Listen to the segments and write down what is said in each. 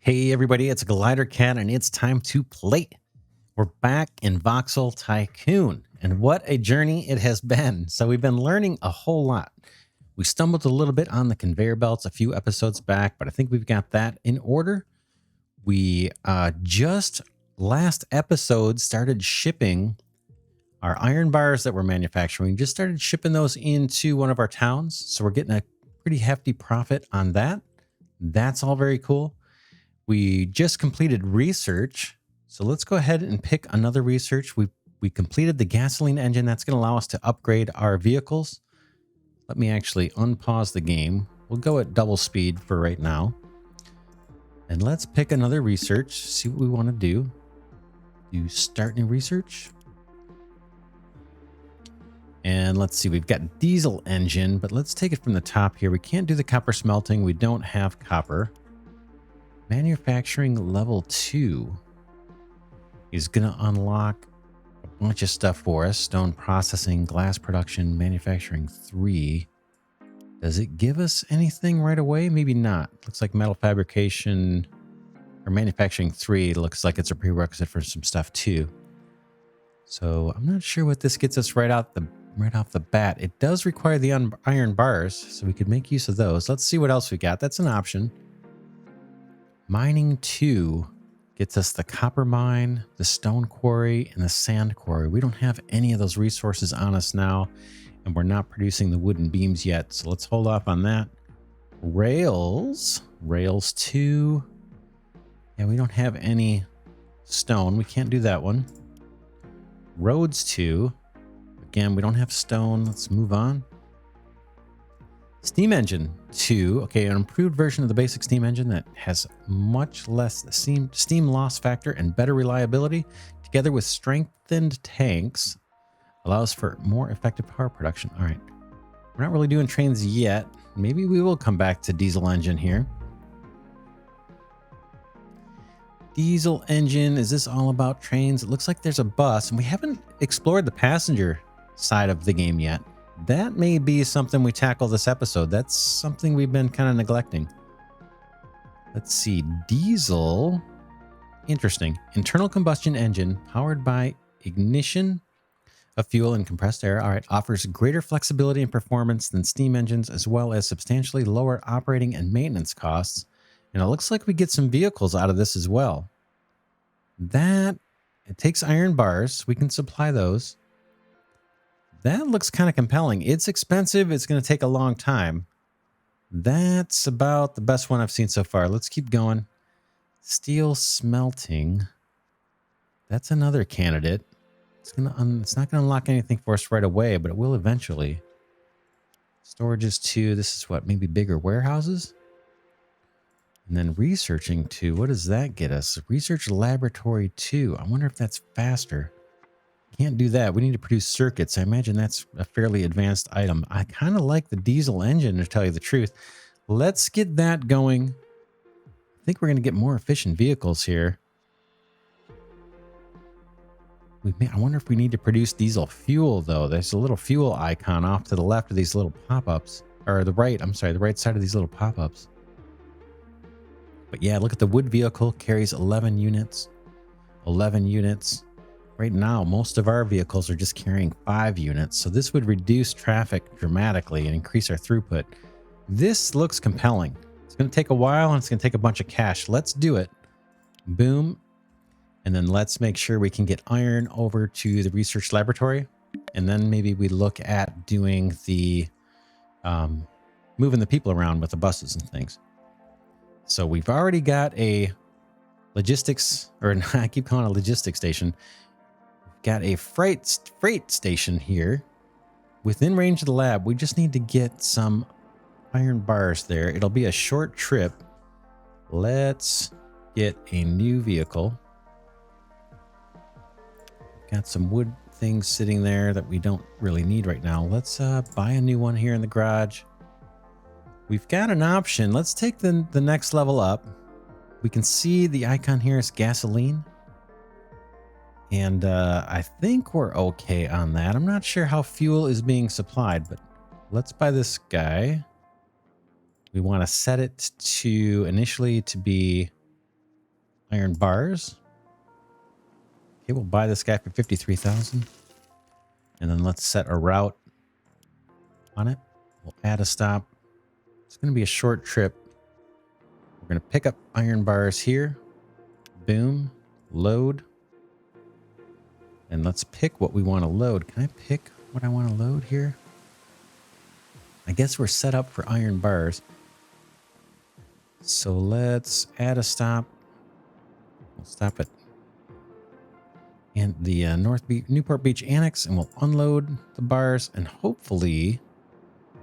Hey everybody, it's Glidercat and it's time to play. We're back in Voxel Tycoon and what a journey it has been. So we've been learning a whole lot. We stumbled a little bit on the conveyor belts a few episodes back, but I think we've got that in order. We just last episode started shipping our iron bars that we're manufacturing. Just started shipping those into one of our towns. So we're getting a pretty hefty profit on that. That's all very cool. We just completed research. So let's go ahead and pick another research. We completed the gasoline engine. That's going to allow us to upgrade our vehicles. Let me actually unpause the game. We'll go at double speed for right now. And let's pick another research. See what we want to do. Do start new research. And let's see, we've got diesel engine, but let's take it from the top here. We can't do the copper smelting. We don't have copper. Manufacturing level 2 is going to unlock a bunch of stuff for us. Stone processing, glass production, manufacturing 3. Does it give us anything right away? Maybe not. Looks like metal fabrication or manufacturing 3 looks like it's a prerequisite for some stuff too. So I'm not sure what this gets us right off the bat. It does require the iron bars, so we could make use of those. Let's see what else we got. That's an option. Mining 2 gets us the copper mine, the stone quarry, and the sand quarry. We don't have any of those resources on us now, and we're not producing the wooden beams yet, so let's hold off on that. Rails 2. Yeah, we don't have any stone. We can't do that one. Roads 2. Again, we don't have stone. Let's move on. Steam engine 2. Okay, an improved version of the basic steam engine that has much less steam loss factor and better reliability, together with strengthened tanks, allows for more effective power production. All right, we're not really doing trains yet. Maybe we will come back to diesel engine here. Diesel engine, is this all about trains? It looks like there's a bus, and we haven't explored the passenger side of the game yet. That may be something we tackle this episode. That's something we've been kind of neglecting. Let's see. Diesel. Interesting. Internal combustion engine powered by ignition of fuel and compressed air. All right. Offers greater flexibility and performance than steam engines, as well as substantially lower operating and maintenance costs. And it looks like we get some vehicles out of this as well. It takes iron bars. We can supply those. That looks kind of compelling. It's expensive. It's going to take a long time. That's about the best one I've seen so far. Let's keep going. Steel smelting. That's another candidate. It's not going to unlock anything for us right away, but it will eventually. Storages 2. This is what? Maybe bigger warehouses? And then researching 2. What does that get us? Research laboratory 2. I wonder if that's faster. Can't do that. We need to produce circuits. I imagine that's a fairly advanced item. I kind of like the diesel engine, to tell you the truth. Let's get that going. I think we're going to get more efficient vehicles here. I wonder if we need to produce diesel fuel, though. There's a little fuel icon off to the left of these little pop-ups. Or the right, I'm sorry, the right side of these little pop-ups. But yeah, look at the wood vehicle. Carries 11 units. 11 units. Right now, most of our vehicles are just carrying 5 units, so this would reduce traffic dramatically and increase our throughput. This looks compelling. It's going to take a while, and it's going to take a bunch of cash. Let's do it. Boom. And then let's make sure we can get iron over to the research laboratory, and then maybe we look at doing the moving the people around with the buses and things. So we've already got a logistics, or I keep calling it a logistics station. Got a freight station here within range of the lab. We just need to get some iron bars there. It'll be a short trip. Let's get a new vehicle. Got some wood things sitting there that we don't really need right now. Let's buy a new one here in the garage. We've got an option. Let's take the next level up. We can see the icon here is gasoline. And I think we're okay on that. I'm not sure how fuel is being supplied, but let's buy this guy. We want to set it to initially to be iron bars. Okay, we'll buy this guy for 53,000. And then let's set a route on it. We'll add a stop. It's going to be a short trip. We're going to pick up iron bars here. Boom. Load. And let's pick what we want to load. Can I pick what I want to load here? I guess we're set up for iron bars. So let's add a stop. We'll stop at and the Newport Beach Annex, and we'll unload the bars, and hopefully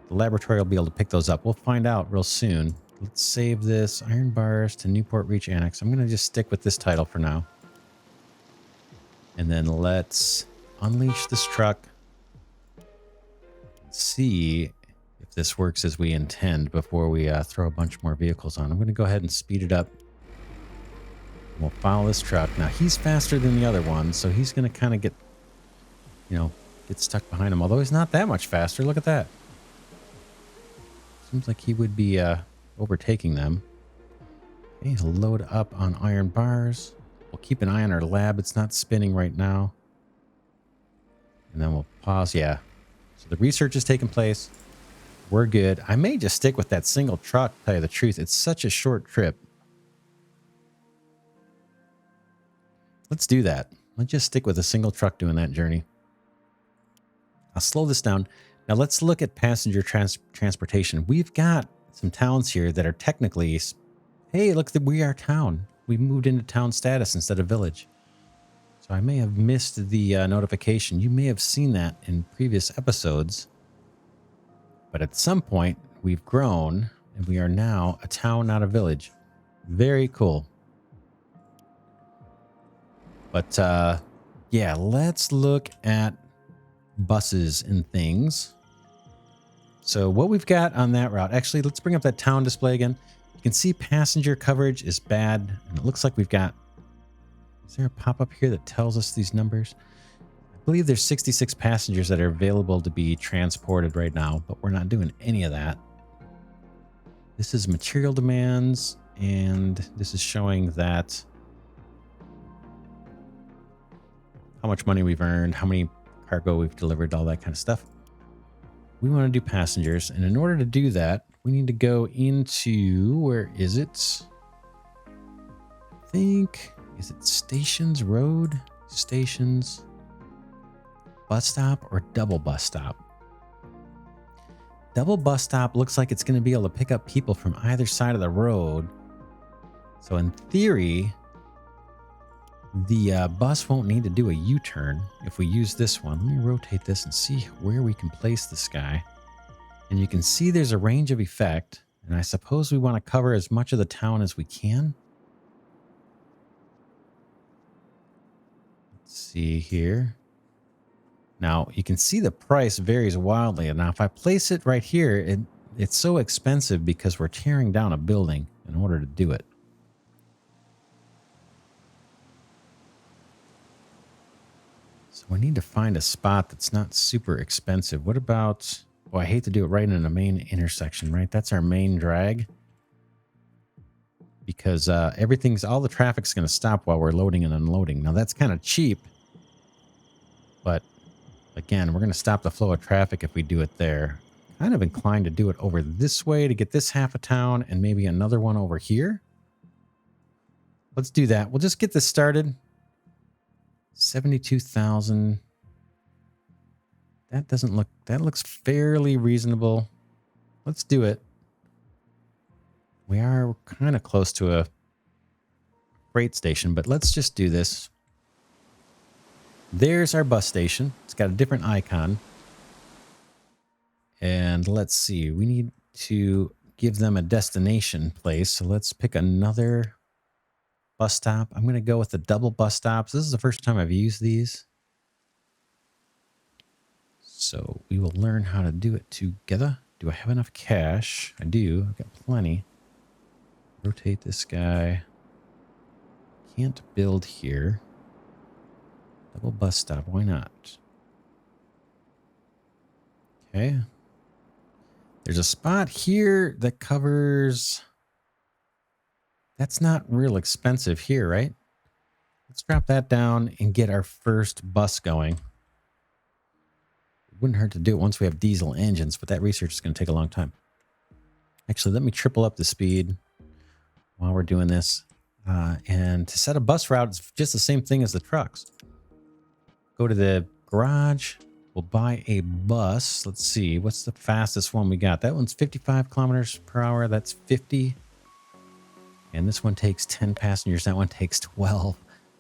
the laboratory will be able to pick those up. We'll find out real soon. Let's save this. Iron bars to Newport Beach Annex. I'm going to just stick with this title for now. And then let's unleash this truck. See if this works as we intend before we throw a bunch more vehicles on. I'm going to go ahead and speed it up. We'll follow this truck. Now, he's faster than the other one, so he's going to kind of get, get stuck behind him. Although he's not that much faster. Look at that. Seems like he would be overtaking them. Okay, he'll load up on iron bars. We'll keep an eye on our lab. It's not spinning right now. And then we'll pause. Yeah. So the research is taking place. We're good. I may just stick with that single truck, to tell you the truth. It's such a short trip. Let's do that. Let's just stick with a single truck doing that journey. I'll slow this down. Now let's look at passenger transportation. We've got some towns here that are technically, hey, look, we are town. We moved into town status instead of village. So I may have missed the notification. You may have seen that in previous episodes. But at some point, we've grown and we are now a town, not a village. Very cool. But yeah, let's look at buses and things. So what we've got on that route, actually, let's bring up that town display again. You can see passenger coverage is bad. And it looks like we've got, is there a pop-up here that tells us these numbers? I believe there's 66 passengers that are available to be transported right now, but we're not doing any of that. This is material demands, and this is showing that how much money we've earned, how many cargo we've delivered, all that kind of stuff. We want to do passengers, and in order to do that, we need to go into, where is it? I think, is it stations, road, stations, bus stop, or double bus stop? Double bus stop looks like it's going to be able to pick up people from either side of the road. So in theory, the bus won't need to do a U-turn if we use this one. Let me rotate this and see where we can place this guy. And you can see there's a range of effect. And I suppose we want to cover as much of the town as we can. Let's see here. Now, you can see the price varies wildly. And now, if I place it right here, it's so expensive because we're tearing down a building in order to do it. So we need to find a spot that's not super expensive. What about, well, I hate to do it right in a main intersection, right? That's our main drag. Because all the traffic's going to stop while we're loading and unloading. Now that's kind of cheap. But again, we're going to stop the flow of traffic if we do it there. Kind of inclined to do it over this way to get this half a town and maybe another one over here. Let's do that. We'll just get this started. 72,000. That looks fairly reasonable. Let's do it. We are kind of close to a freight station, but let's just do this. There's our bus station. It's got a different icon. And let's see, we need to give them a destination place. So let's pick another bus stop. I'm going to go with the double bus stops. This is the first time I've used these. So we will learn how to do it together. Do I have enough cash? I do. I've got plenty. Rotate this guy. Can't build here. Double bus stop. Why not? Okay. There's a spot here that covers That's not real expensive here, right? Let's drop that down and get our first bus going. It wouldn't hurt to do it once we have diesel engines, but that research is going to take a long time. Actually, let me triple up the speed while we're doing this. And to set a bus route, it's just the same thing as the trucks. Go to the garage. We'll buy a bus. Let's see. What's the fastest one we got? That one's 55 kilometers per hour. That's 50. And this one takes 10 passengers. That one takes 12.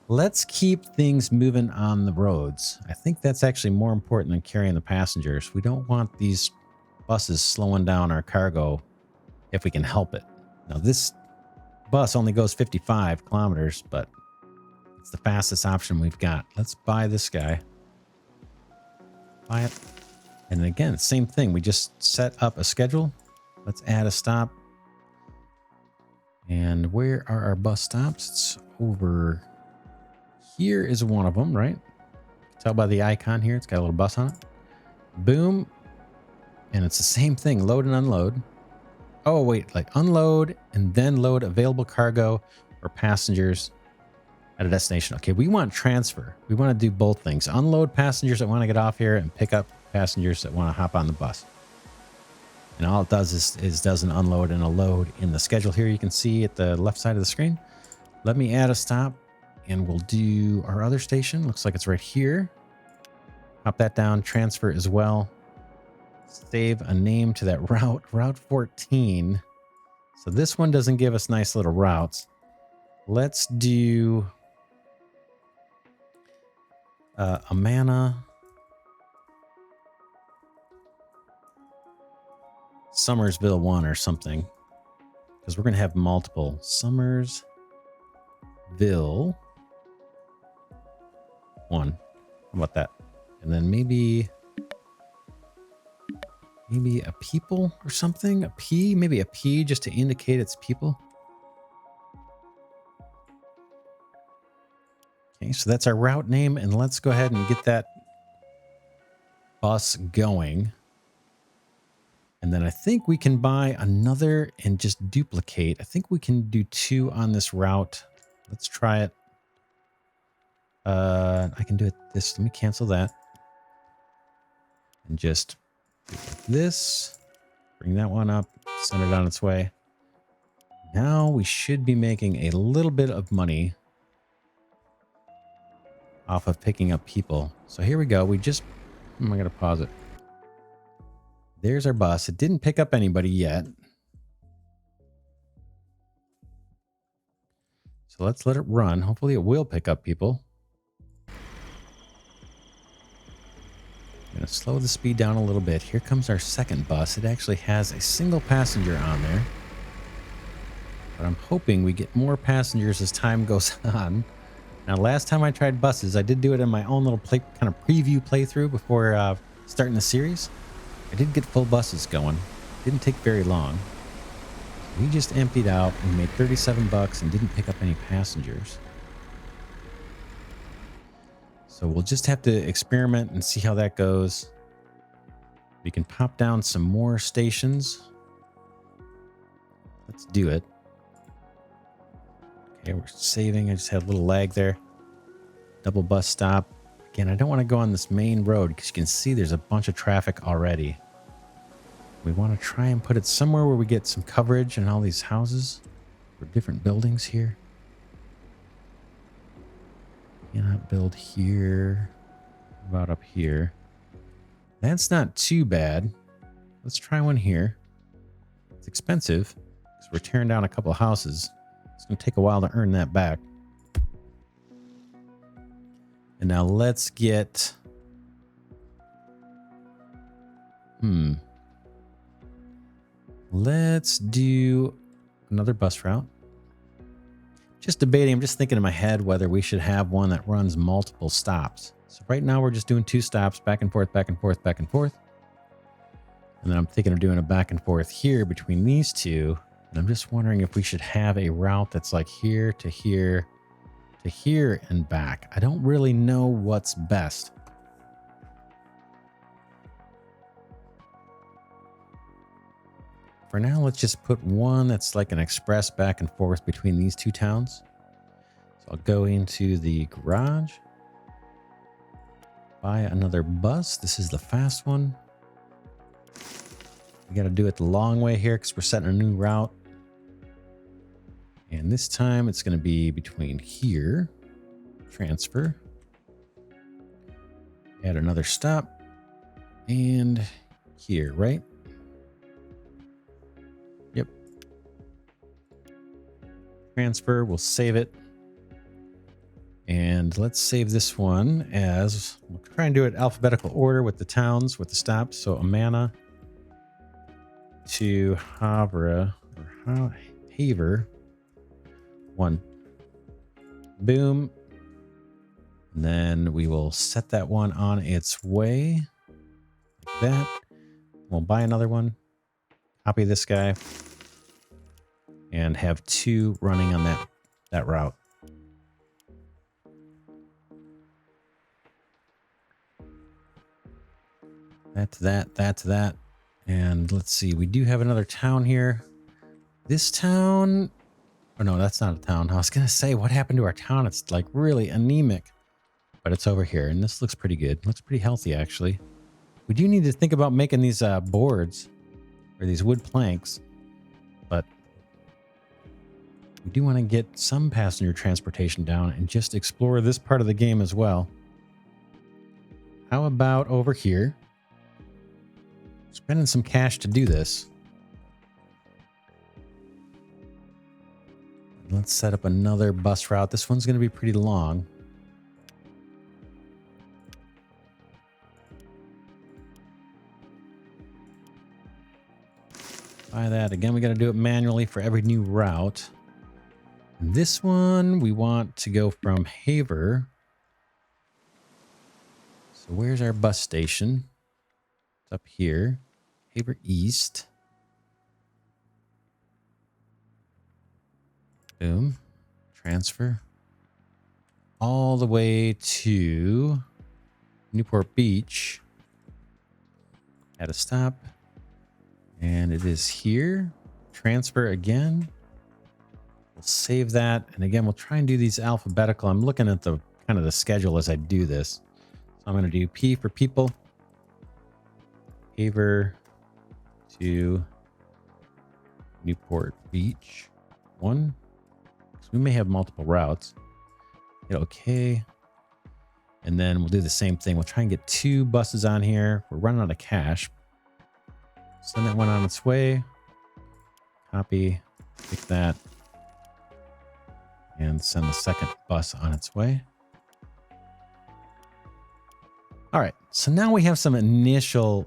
Let's keep things moving on the roads. I think that's actually more important than carrying the passengers. We don't want these buses slowing down our cargo if we can help it. Now, this bus only goes 55 kilometers, but it's the fastest option we've got. Let's buy this guy. Buy it. And again, same thing. We just set up a schedule. Let's add a stop. And where are our bus stops? It's over here is one of them, right? Tell by the icon here. It's got a little bus on it. Boom. And it's the same thing. Load and unload. Oh, wait. Like unload and then load available cargo or passengers at a destination. Okay, we want transfer. We want to do both things. Unload passengers that want to get off here and pick up passengers that want to hop on the bus. And all it does is does an unload and a load in the schedule here. You can see at the left side of the screen. Let me add a stop and we'll do our other station. Looks like it's right here. Pop that down, transfer as well. Save a name to that route, Route 14. So this one doesn't give us nice little routes. Let's do Amana, Summersville 1 or something, because we're going to have multiple. Summersville 1. How about that? And then maybe a people or something. A P, maybe a P just to indicate it's people. Okay, so that's our route name, and let's go ahead and get that bus going. And then I think we can buy another and just duplicate. I think we can do 2 on this route. Let's try it. I can do it this. Let me cancel that. And just do this. Bring that one up. Send it on its way. Now we should be making a little bit of money off of picking up people. So here we go. We just... I'm going to pause it. There's our bus. It didn't pick up anybody yet. So let's let it run. Hopefully it will pick up people. I'm going to slow the speed down a little bit. Here comes our second bus. It actually has a single passenger on there. But I'm hoping we get more passengers as time goes on. Now, last time I tried buses, I did do it in my own little kind of preview playthrough before starting the series. I did get full buses going. Didn't take very long. We just emptied out and made 37 bucks and didn't pick up any passengers. So we'll just have to experiment and see how that goes. We can pop down some more stations. Let's do it. Okay, we're saving. I just had a little lag there. Double bus stop. Again, I don't want to go on this main road because you can see there's a bunch of traffic already. We want to try and put it somewhere where we get some coverage and all these houses for different buildings here. Cannot build here. About up here. That's not too bad. Let's try one here. It's expensive because we're tearing down a couple of houses. It's going to take a while to earn that back. And now let's get... Let's do another bus route. Just debating. I'm just thinking in my head whether we should have one that runs multiple stops. So right now we're just doing 2 stops, back and forth, back and forth, back and forth. And then I'm thinking of doing a back and forth here between these two. And I'm just wondering if we should have a route that's like here to here to here and back. I don't really know what's best. For now, let's just put one that's like an express back and forth between these two towns. So I'll go into the garage. Buy another bus. This is the fast one. We got to do it the long way here because we're setting a new route. And this time it's going to be between here. Transfer. Add another stop. And here, right? Yep. Transfer. We'll save it. And let's save this one as, we'll try and do it alphabetical order with the towns, with the stops. So Amana to Havre, or Haver. 1. Boom. And then we will set that one on its way. Like that. We'll buy another one. Copy this guy. And have 2 running on that route. That's that. And let's see, we do have another town here. This town, oh no, that's not a town. I was going to say, what happened to our town? It's like really anemic, but it's over here. And this looks pretty good. Looks pretty healthy, actually. We do need to think about making these boards or these wood planks, but we do want to get some passenger transportation down and just explore this part of the game as well. How about over here? Spending some cash to do this. Let's set up another bus route. This one's going to be pretty long. Buy that. Again, we got to do it manually for every new route. And this one, we want to go from Haver. So where's our bus station? It's up here. Haver East. Boom. Transfer. All the way to Newport Beach. At a stop. And it is here. Transfer again. We'll save that. And again, we'll try and do these alphabetical. I'm looking at the kind of the schedule as I do this. So I'm going to do P for people. Haver to Newport Beach. 1. So we may have multiple routes. Hit OK. And then we'll do the same thing. We'll try and get 2 buses on here. We're running out of cash. Send that one on its way. Copy. Pick that. And send the second bus on its way. All right. So now we have some initial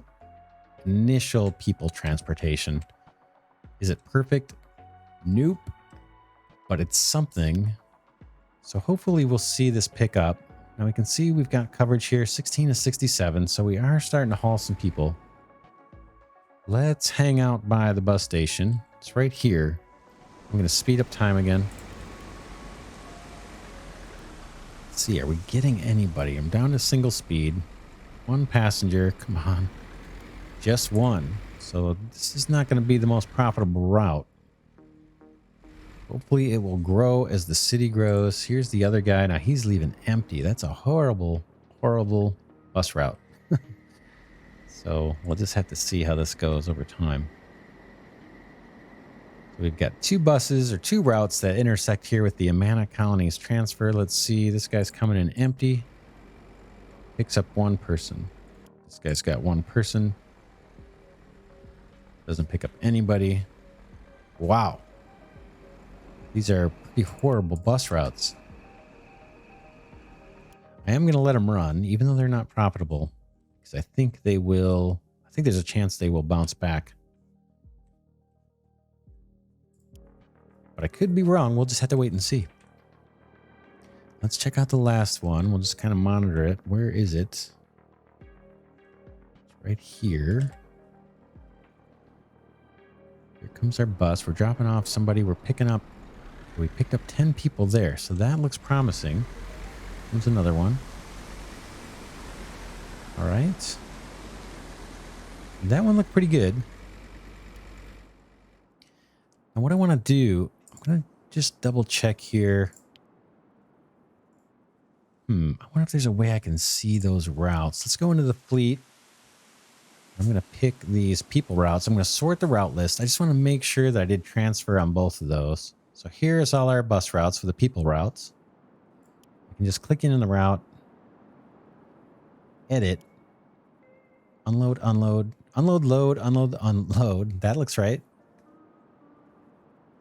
people transportation. Is it perfect? Nope. But it's something. So hopefully we'll see this pick up. Now we can see we've got coverage here, 16 to 67. So we are starting to haul some people. Let's hang out by the bus station. It's right here. I'm going to speed up time again. Let's see, are we getting anybody? I'm down to single speed. 1 passenger. Come on. Just 1. So this is not going to be the most profitable route. Hopefully it will grow as the city grows. Here's the other guy. Now he's leaving empty. That's a horrible, horrible bus route. So we'll just have to see how this goes over time. So we've got 2 buses or 2 routes that intersect here with the Amana Colonies transfer. Let's see. This guy's coming in empty. Picks up 1 person. This guy's got 1 person. Doesn't pick up anybody. Wow. These are pretty horrible bus routes. I am going to let them run, even though they're not profitable. Because I think they will... I think there's a chance they will bounce back. But I could be wrong. We'll just have to wait and see. Let's check out the last one. We'll just kind of monitor it. Where is it? It's right here. Here comes our bus. We're dropping off somebody. We're picking up... We picked up 10 people there. So that looks promising. There's another one. All right. That one looked pretty good. And what I want to do, I'm going to just double check here. I wonder if there's a way I can see those routes. Let's go into the fleet. I'm going to pick these people routes. I'm going to sort the route list. I just want to make sure that I did transfer on both of those. So here's all our bus routes for the people routes. I can just click in the route, edit, unload, unload, unload, load, unload, unload. That looks right.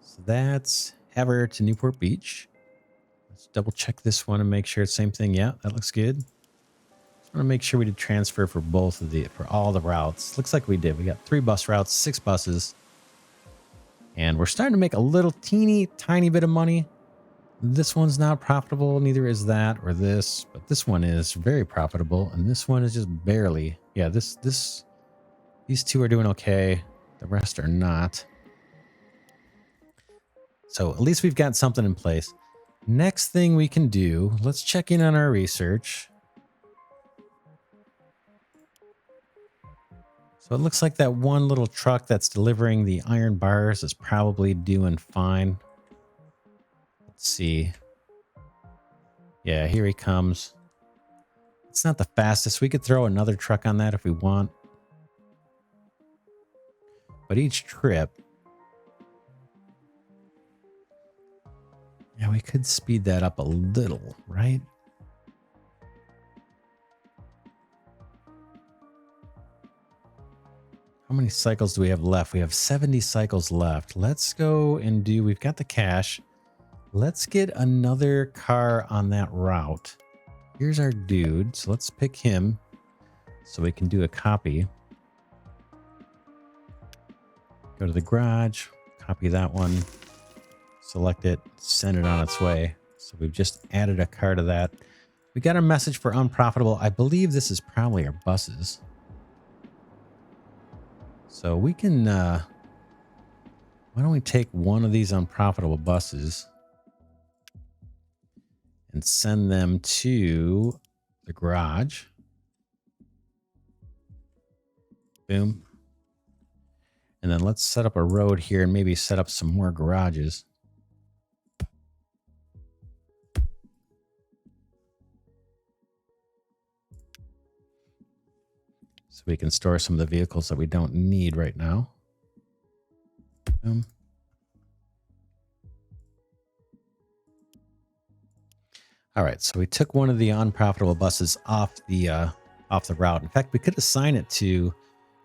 So that's Ever to Newport Beach. Let's double check this one and make sure it's the same thing. Yeah, that looks good. Just want to make sure we did transfer for for all the routes. Looks like we did. We got 3 bus routes, 6 buses. And we're starting to make a little teeny tiny bit of money. This one's not profitable. Neither is that or this, but this one is very profitable. And this one is just barely. Yeah, these 2 are doing okay. The rest are not. So at least we've got something in place. Next thing we can do, let's check in on our research. So it looks like that one little truck that's delivering the iron bars is probably doing fine. Let's see. Yeah, here he comes. It's not the fastest. We could throw another truck on that if we want. But each trip... yeah, we could speed that up a little, right? How many cycles do we have left? We have 70 cycles left. Let's go and do... we've got the cash. Let's get another car on that route. Here's our dude. So let's pick him so we can do a copy. Go to the garage, copy that one, select it, send it on its way. So we've just added a car to that. We got our message for unprofitable. I believe this is probably our buses. So we can, why don't we take one of these unprofitable buses and send them to the garage. Boom. And then let's set up a road here and maybe set up some more garages. So we can store some of the vehicles that we don't need right now. Boom. All right, so we took one of the unprofitable buses off the route. In fact, we could assign it to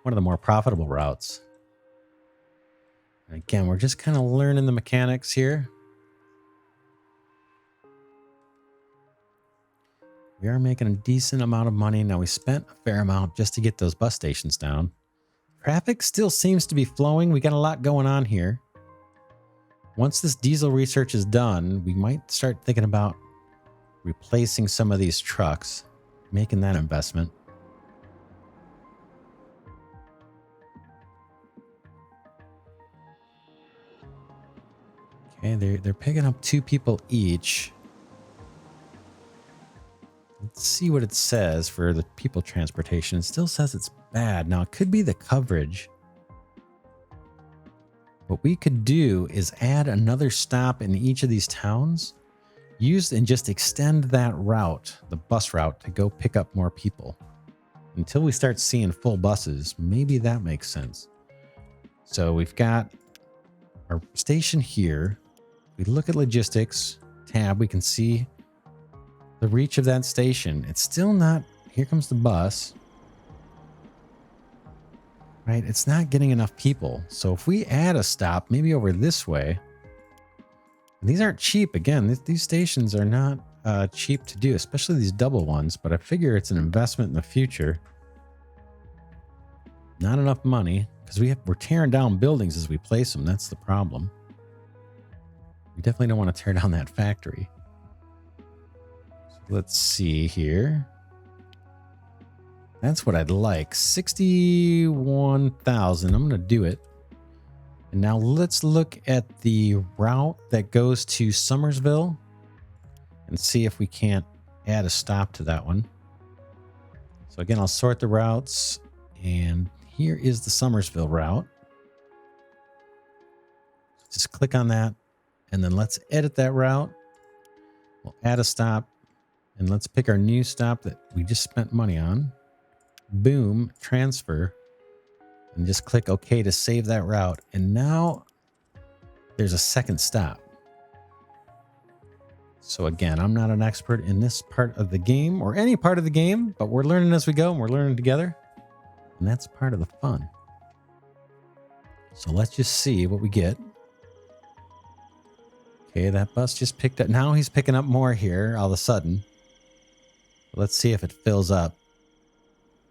one of the more profitable routes. And again, we're just kind of learning the mechanics here. We are making a decent amount of money. Now, we spent a fair amount just to get those bus stations down. Traffic still seems to be flowing. We got a lot going on here. Once this diesel research is done, we might start thinking about replacing some of these trucks, making that investment. Okay, they're picking up 2 people each. Let's see what it says for the people transportation. It still says it's bad. Now, it could be the coverage. What we could do is add another stop in each of these towns, and just extend that route, the bus route, to go pick up more people. Until we start seeing full buses, maybe that makes sense. So we've got our station here. We look at logistics tab, we can see the reach of that station. It's still not... here comes the bus. Right? It's not getting enough people. So if we add a stop, maybe over this way... and these aren't cheap. Again, these stations are not cheap to do, especially these double ones. But I figure it's an investment in the future. Not enough money, because we're tearing down buildings as we place them. That's the problem. We definitely don't want to tear down that factory. Let's see here. That's what I'd like. 61,000. I'm going to do it. And now let's look at the route that goes to Somersville and see if we can't add a stop to that one. So again, I'll sort the routes, and here is the Somersville route. Just click on that, and then let's edit that route. We'll add a stop, and let's pick our new stop that we just spent money on. Boom, transfer, and just click OK to save that route. And now there's a second stop. So again, I'm not an expert in this part of the game or any part of the game, but we're learning as we go and we're learning together. And that's part of the fun. So let's just see what we get. Okay, that bus just picked up. Now he's picking up more here all of a sudden. Let's see if it fills up.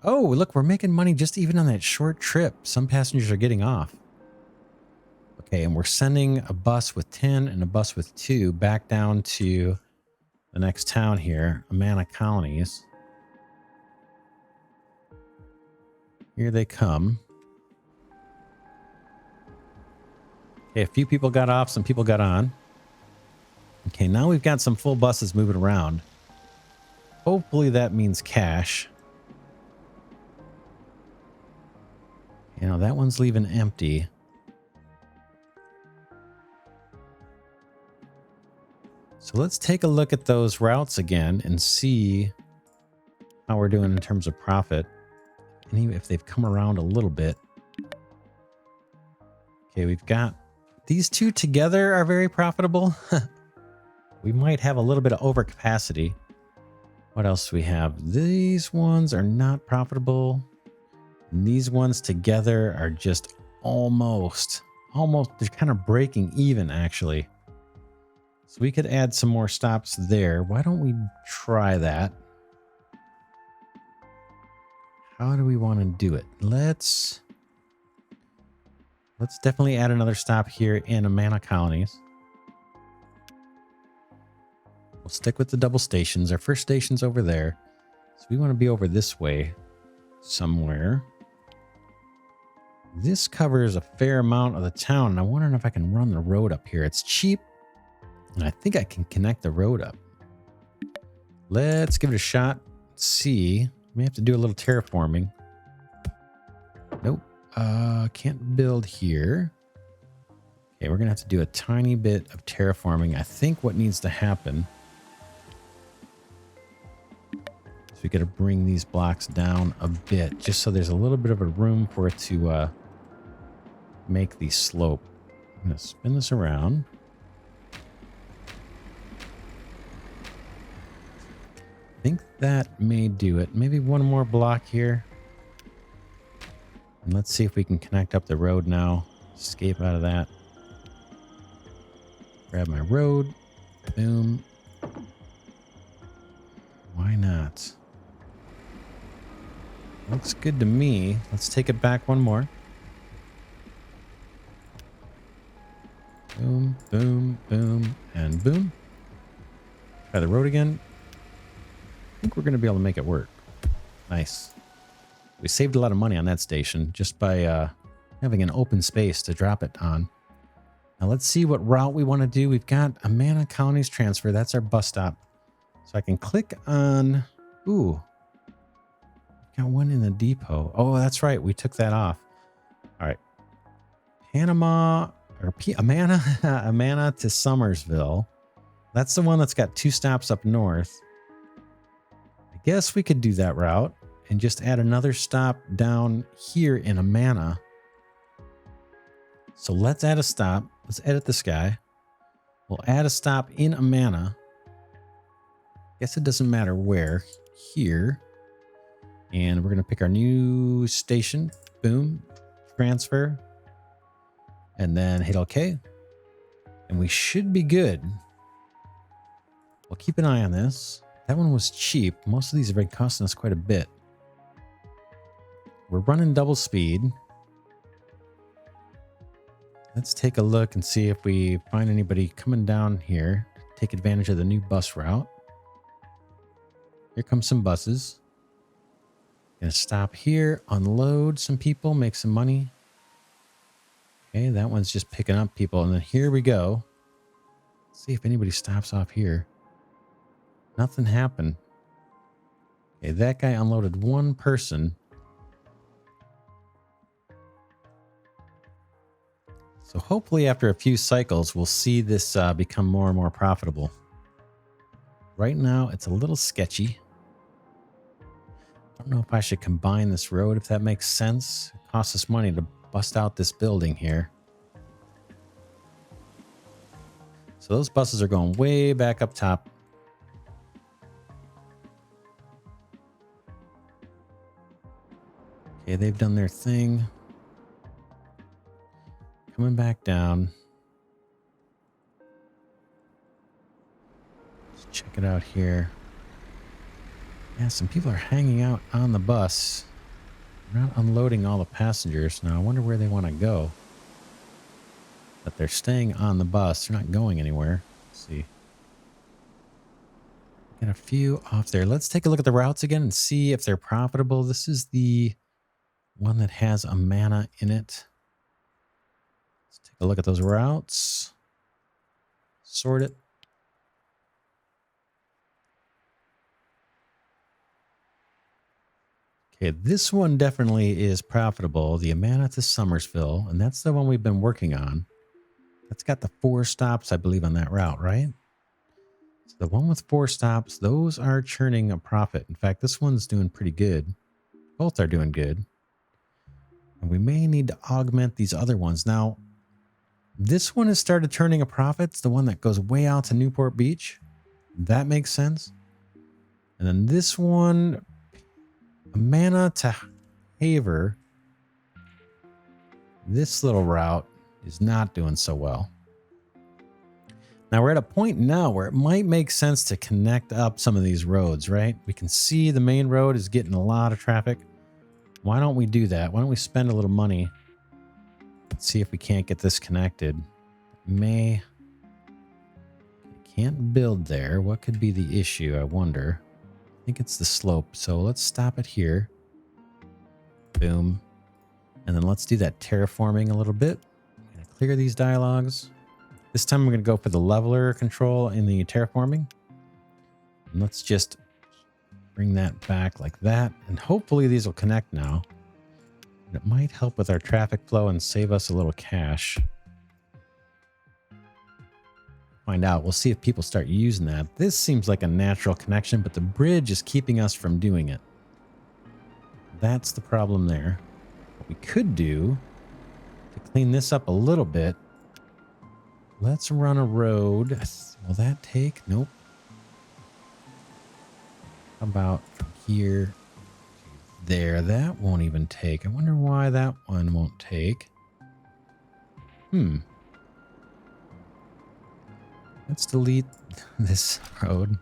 Oh, look, we're making money just even on that short trip. Some passengers are getting off. Okay, and we're sending a bus with 10 and a bus with 2 back down to the next town here, Amana Colonies. Here they come. Okay, a few people got off, some people got on. Okay, now we've got some full buses moving around. Hopefully that means cash. You know, that one's leaving empty. So let's take a look at those routes again and see how we're doing in terms of profit. And even if they've come around a little bit. Okay, we've got these two together are very profitable. We might have a little bit of overcapacity. What else do we have? These ones are not profitable. And these ones together are just almost, they're kind of breaking even actually. So we could add some more stops there. Why don't we try that? How do we want to do it? Let's definitely add another stop here in Amana Colonies. We'll stick with the double stations. Our first station's over there. So we want to be over this way somewhere. This covers a fair amount of the town. And I'm wondering if I can run the road up here. It's cheap. And I think I can connect the road up. Let's give it a shot. Let's see. We have to do a little terraforming. Nope. Can't build here. Okay, we're going to have to do a tiny bit of terraforming. I think what needs to happen is we got to bring these blocks down a bit, just so there's a little bit of a room for it to make the slope. I'm going to spin this around. I think that may do it. Maybe one more block here. And let's see if we can connect up the road now. Escape out of that. Grab my road. Boom. Why not? Looks good to me. Let's take it back one more. Boom, boom, boom, and boom. Try the road again. I think we're going to be able to make it work. Nice. We saved a lot of money on that station just by having an open space to drop it on. Now let's see what route we want to do. We've got Amana Colonies transfer. That's our bus stop. So I can click on... Ooh. Got one in the depot. Oh, that's right. We took that off. All right. Panama... or Amana, Amana to Somersville. That's the one that's got 2 stops up north. I guess we could do that route and just add another stop down here in Amana. So let's add a stop. Let's edit this guy. We'll add a stop in Amana. Guess it doesn't matter where. Here. And we're going to pick our new station. Boom. Transfer. And then hit OK. And we should be good. We'll keep an eye on this. That one was cheap. Most of these have been costing us quite a bit. We're running double speed. Let's take a look and see if we find anybody coming down here. Take advantage of the new bus route. Here come some buses. Gonna stop here, unload some people, make some money. Okay, that one's just picking up people. And then here we go. Let's see if anybody stops off here. Nothing happened. Okay, that guy unloaded one person. So hopefully after a few cycles, we'll see this become more and more profitable. Right now, it's a little sketchy. I don't know if I should combine this road, if that makes sense. It costs us money to bust out this building here. So those buses are going way back up top. Okay, they've done their thing. Coming back down. Let's check it out here. Yeah, some people are hanging out on the bus. They're not unloading all the passengers. Now, I wonder where they want to go. But they're staying on the bus. They're not going anywhere. Let's see. Got a few off there. Let's take a look at the routes again and see if they're profitable. This is the one that has a mana in it. Let's take a look at those routes. Sort it. Okay, this one definitely is profitable. The Amana to Somersville, and that's the one we've been working on. That's got the 4 stops, I believe, on that route, right? So the one with 4 stops, those are churning a profit. In fact, this one's doing pretty good. Both are doing good. And we may need to augment these other ones. Now, this one has started turning a profit. It's the one that goes way out to Newport Beach. That makes sense. And then this one, Amana to Haver. This little route is not doing so well. Now we're at a point now where it might make sense to connect up some of these roads, right? We can see the main road is getting a lot of traffic. Why don't we do that? Why don't we spend a little money? Let's see if we can't get this connected. Can't build there. What could be the issue? I wonder. I think it's the slope. So let's stop it here. Boom. And then let's do that terraforming a little bit. I'm going to clear these dialogues. This time I'm going to go for the leveler control in the terraforming. And let's just bring that back like that. And hopefully these will connect now. And it might help with our traffic flow and save us a little cash. Find out. We'll see if people start using that. This seems like a natural connection, but the bridge is keeping us from doing it. That's the problem there. What we could do to clean this up a little bit, let's run a road. Will that take? Nope. How about from here to there? That won't even take. I wonder why that one won't take. Let's delete this road.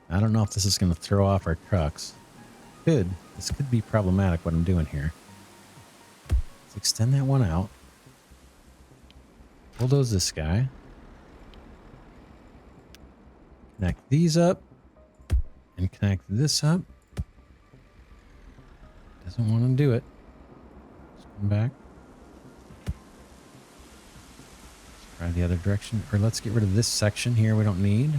I don't know if this is going to throw off our trucks. This could be problematic what I'm doing here. Let's extend that one out. Bulldoze this guy. Connect these up. And connect this up. Doesn't want to do it. Let's come back. Let's try the other direction. Or let's get rid of this section here we don't need.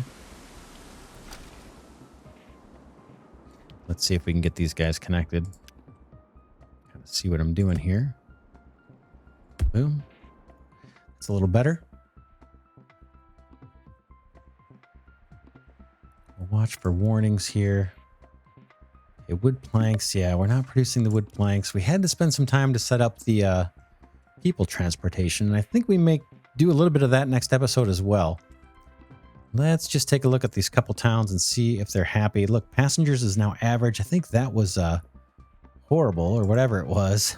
Let's see if we can get these guys connected. Kind of see what I'm doing here. Boom. It's a little better. We'll watch for warnings here. Okay, wood planks. Yeah, we're not producing the wood planks. We had to spend some time to set up the people transportation. And I think we may do a little bit of that next episode as well. Let's just take a look at these couple towns and see if they're happy. Look, passengers is now average. I think that was horrible or whatever it was.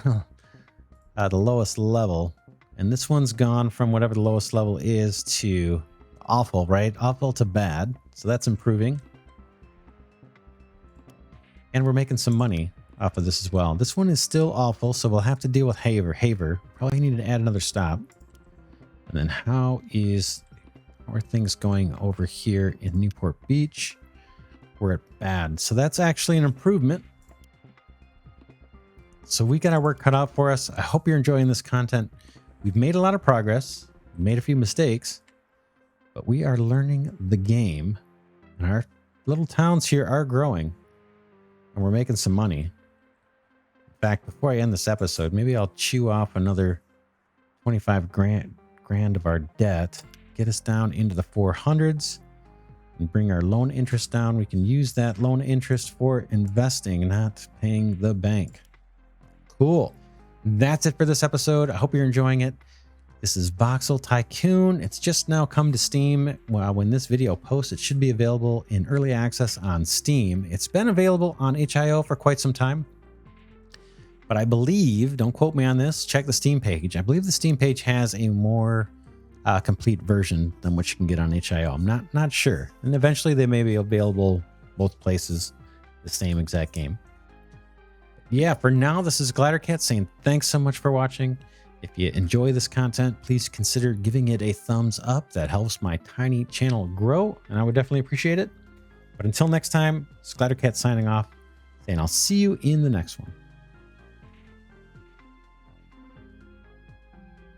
The lowest level. And this one's gone from whatever the lowest level is to awful, right? Awful to bad. So that's improving. And we're making some money off of this as well. This one is still awful, so we'll have to deal with Haver. Probably need to add another stop. And then how are things going over here in Newport Beach? We're at bad. So that's actually an improvement. So we got our work cut out for us. I hope you're enjoying this content. We've made a lot of progress. We've made a few mistakes. But we are learning the game. And our little towns here are growing. And we're making some money. fact, before I end this episode, maybe I'll chew off another 25 grand of our debt, get us down into the 400s, and bring our loan interest down. We can use that loan interest for investing, not paying the bank. Cool. That's it for this episode. I hope you're enjoying it. This is Voxel Tycoon. It's just now come to Steam. Well, when this video posts, it should be available in early access on Steam. It's been available on HIO for quite some time. But I believe, don't quote me on this, check the Steam page. I believe the Steam page has a more complete version than what you can get on HIO. I'm not sure. And eventually they may be available both places, the same exact game. Yeah, for now, this is Glidercat saying thanks so much for watching. If you enjoy this content, please consider giving it a thumbs up. That helps my tiny channel grow, and I would definitely appreciate it. But until next time, it's Glidercat signing off, saying I'll see you in the next one.